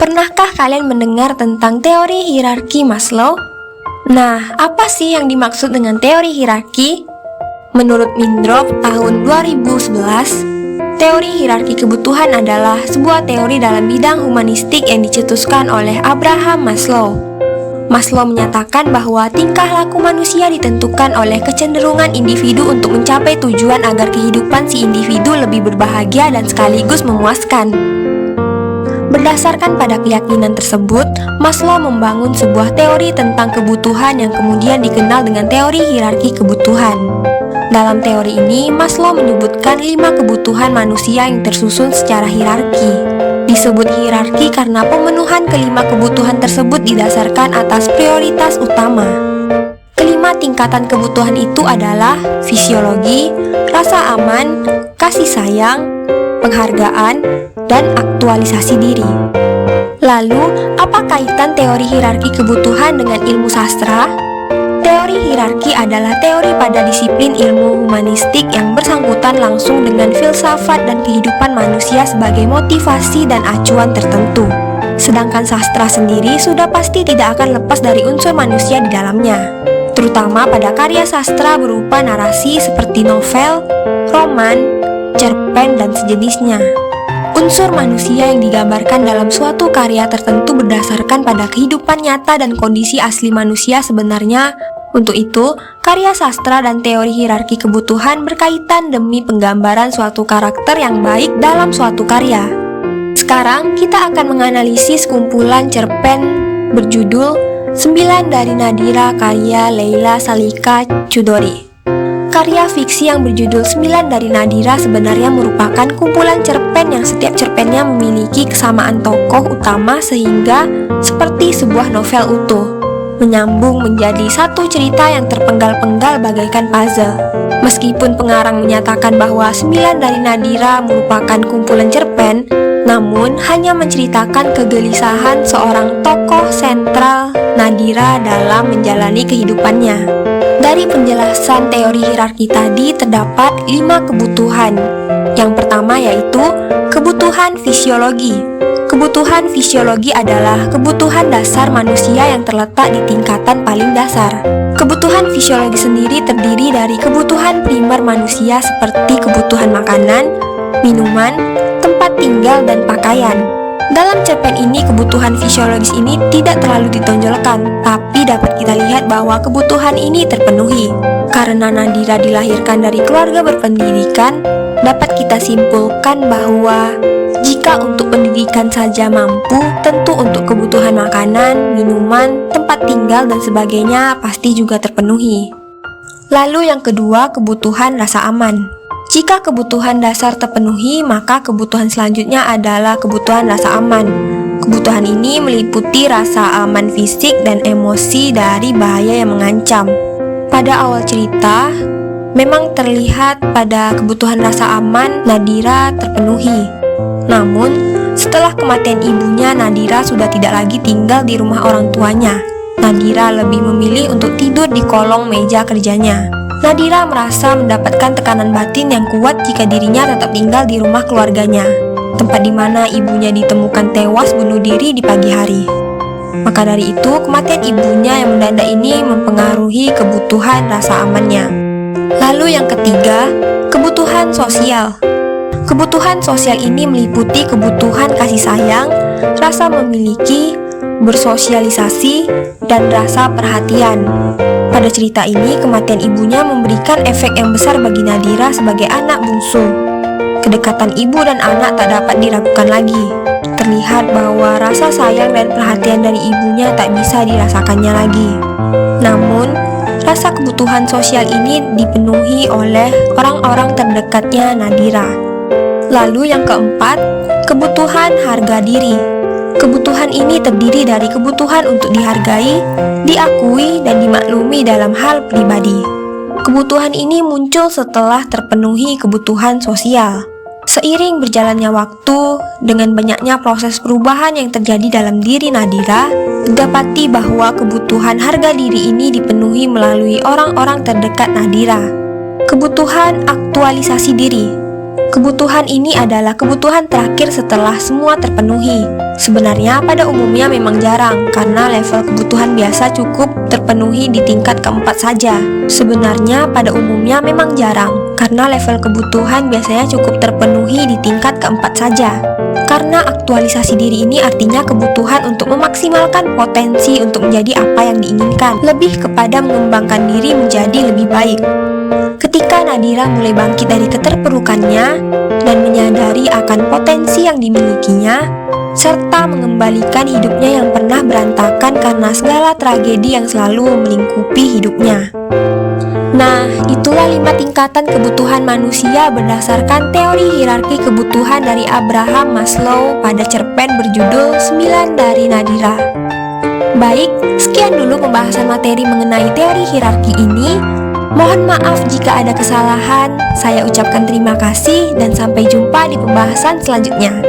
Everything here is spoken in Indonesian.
Pernahkah kalian mendengar tentang teori hierarki Maslow? Nah, apa sih yang dimaksud dengan teori hierarki? Menurut Mindrop tahun 2011, teori hierarki kebutuhan adalah sebuah teori dalam bidang humanistik yang dicetuskan oleh Abraham Maslow. Maslow menyatakan bahwa tingkah laku manusia ditentukan oleh kecenderungan individu untuk mencapai tujuan agar kehidupan si individu lebih berbahagia dan sekaligus memuaskan. Berdasarkan pada keyakinan tersebut, Maslow membangun sebuah teori tentang kebutuhan yang kemudian dikenal dengan teori hierarki kebutuhan. Dalam teori ini, Maslow menyebutkan 5 kebutuhan manusia yang tersusun secara hierarki. Disebut hierarki karena pemenuhan kelima kebutuhan tersebut didasarkan atas prioritas utama. Kelima tingkatan kebutuhan itu adalah fisiologi, rasa aman, kasih sayang, penghargaan, dan aktualisasi diri. Lalu, apa kaitan teori hierarki kebutuhan dengan ilmu sastra? Teori hierarki adalah teori pada disiplin ilmu humanistik yang bersangkutan langsung dengan filsafat dan kehidupan manusia sebagai motivasi dan acuan tertentu. Sedangkan sastra sendiri sudah pasti tidak akan lepas dari unsur manusia di dalamnya, terutama pada karya sastra berupa narasi seperti novel, roman, cerpen, dan sejenisnya. Unsur manusia yang digambarkan dalam suatu karya tertentu berdasarkan pada kehidupan nyata dan kondisi asli manusia sebenarnya. Untuk itu, karya sastra dan teori hierarki kebutuhan berkaitan demi penggambaran suatu karakter yang baik dalam suatu karya. Sekarang, kita akan menganalisis kumpulan cerpen berjudul 9 dari Nadira karya Leila Salika Chudori. Karya fiksi yang berjudul 9 dari Nadira sebenarnya merupakan kumpulan cerpen yang setiap cerpennya memiliki kesamaan tokoh utama sehingga seperti sebuah novel utuh, menyambung menjadi satu cerita yang terpenggal-penggal bagaikan puzzle. Meskipun pengarang menyatakan bahwa 9 dari Nadira merupakan kumpulan cerpen, namun hanya menceritakan kegelisahan seorang tokoh sentral Nadira dalam menjalani kehidupannya. Dari penjelasan teori hierarki tadi terdapat 5 kebutuhan. Yang pertama yaitu kebutuhan fisiologi. Kebutuhan fisiologi adalah kebutuhan dasar manusia yang terletak di tingkatan paling dasar. Kebutuhan fisiologi sendiri terdiri dari kebutuhan primer manusia seperti kebutuhan makanan, minuman, tempat tinggal, dan pakaian. Dalam cerpen ini, kebutuhan fisiologis ini tidak terlalu ditonjolkan, tapi dapat kita lihat bahwa kebutuhan ini terpenuhi. Karena Nadira dilahirkan dari keluarga berpendidikan, dapat kita simpulkan bahwa jika untuk pendidikan saja mampu, tentu untuk kebutuhan makanan, minuman, tempat tinggal, dan sebagainya pasti juga terpenuhi. Lalu yang kedua, kebutuhan rasa aman. Jika kebutuhan dasar terpenuhi, maka kebutuhan selanjutnya adalah kebutuhan rasa aman. Kebutuhan ini meliputi rasa aman fisik dan emosi dari bahaya yang mengancam. Pada awal cerita, memang terlihat pada kebutuhan rasa aman Nadira terpenuhi. Namun, setelah kematian ibunya, Nadira sudah tidak lagi tinggal di rumah orang tuanya. Nadira lebih memilih untuk tidur di kolong meja kerjanya. Nadira merasa mendapatkan tekanan batin yang kuat jika dirinya tetap tinggal di rumah keluarganya, tempat di mana ibunya ditemukan tewas bunuh diri di pagi hari. Maka dari itu, kematian ibunya yang mendadak ini mempengaruhi kebutuhan rasa amannya. Lalu yang ketiga, kebutuhan sosial. Kebutuhan sosial ini meliputi kebutuhan kasih sayang, rasa memiliki, bersosialisasi, dan rasa perhatian. Pada cerita ini, kematian ibunya memberikan efek yang besar bagi Nadira sebagai anak bungsu. Kedekatan ibu dan anak tak dapat diragukan lagi. Terlihat bahwa rasa sayang dan perhatian dari ibunya tak bisa dirasakannya lagi. Namun, rasa kebutuhan sosial ini dipenuhi oleh orang-orang terdekatnya Nadira. Lalu yang keempat, kebutuhan harga diri. Kebutuhan ini terdiri dari kebutuhan untuk dihargai, diakui, dan dimaklumi dalam hal pribadi. Kebutuhan ini muncul setelah terpenuhi kebutuhan sosial. Seiring berjalannya waktu, dengan banyaknya proses perubahan yang terjadi dalam diri Nadira, didapati bahwa kebutuhan harga diri ini dipenuhi melalui orang-orang terdekat Nadira. Kebutuhan aktualisasi diri. Kebutuhan ini adalah kebutuhan terakhir setelah semua terpenuhi. Sebenarnya pada umumnya memang jarang, karena level kebutuhan biasa cukup terpenuhi di tingkat keempat saja. Sebenarnya pada umumnya memang jarang, karena level kebutuhan biasanya cukup terpenuhi di tingkat keempat saja. Karena aktualisasi diri ini artinya kebutuhan untuk memaksimalkan potensi untuk menjadi apa yang diinginkan, lebih kepada mengembangkan diri menjadi lebih baik. Ketika Nadira mulai bangkit dari keterpurukannya dan menyadari akan potensi yang dimilikinya, serta mengembalikan hidupnya yang pernah berantakan karena segala tragedi yang selalu melingkupi hidupnya. Nah, itulah 5 tingkatan kebutuhan manusia berdasarkan teori hierarki kebutuhan dari Abraham Maslow pada cerpen berjudul 9 dari Nadira. Baik, sekian dulu pembahasan materi mengenai teori hierarki ini. Mohon maaf jika ada kesalahan. Saya ucapkan terima kasih dan sampai jumpa di pembahasan selanjutnya.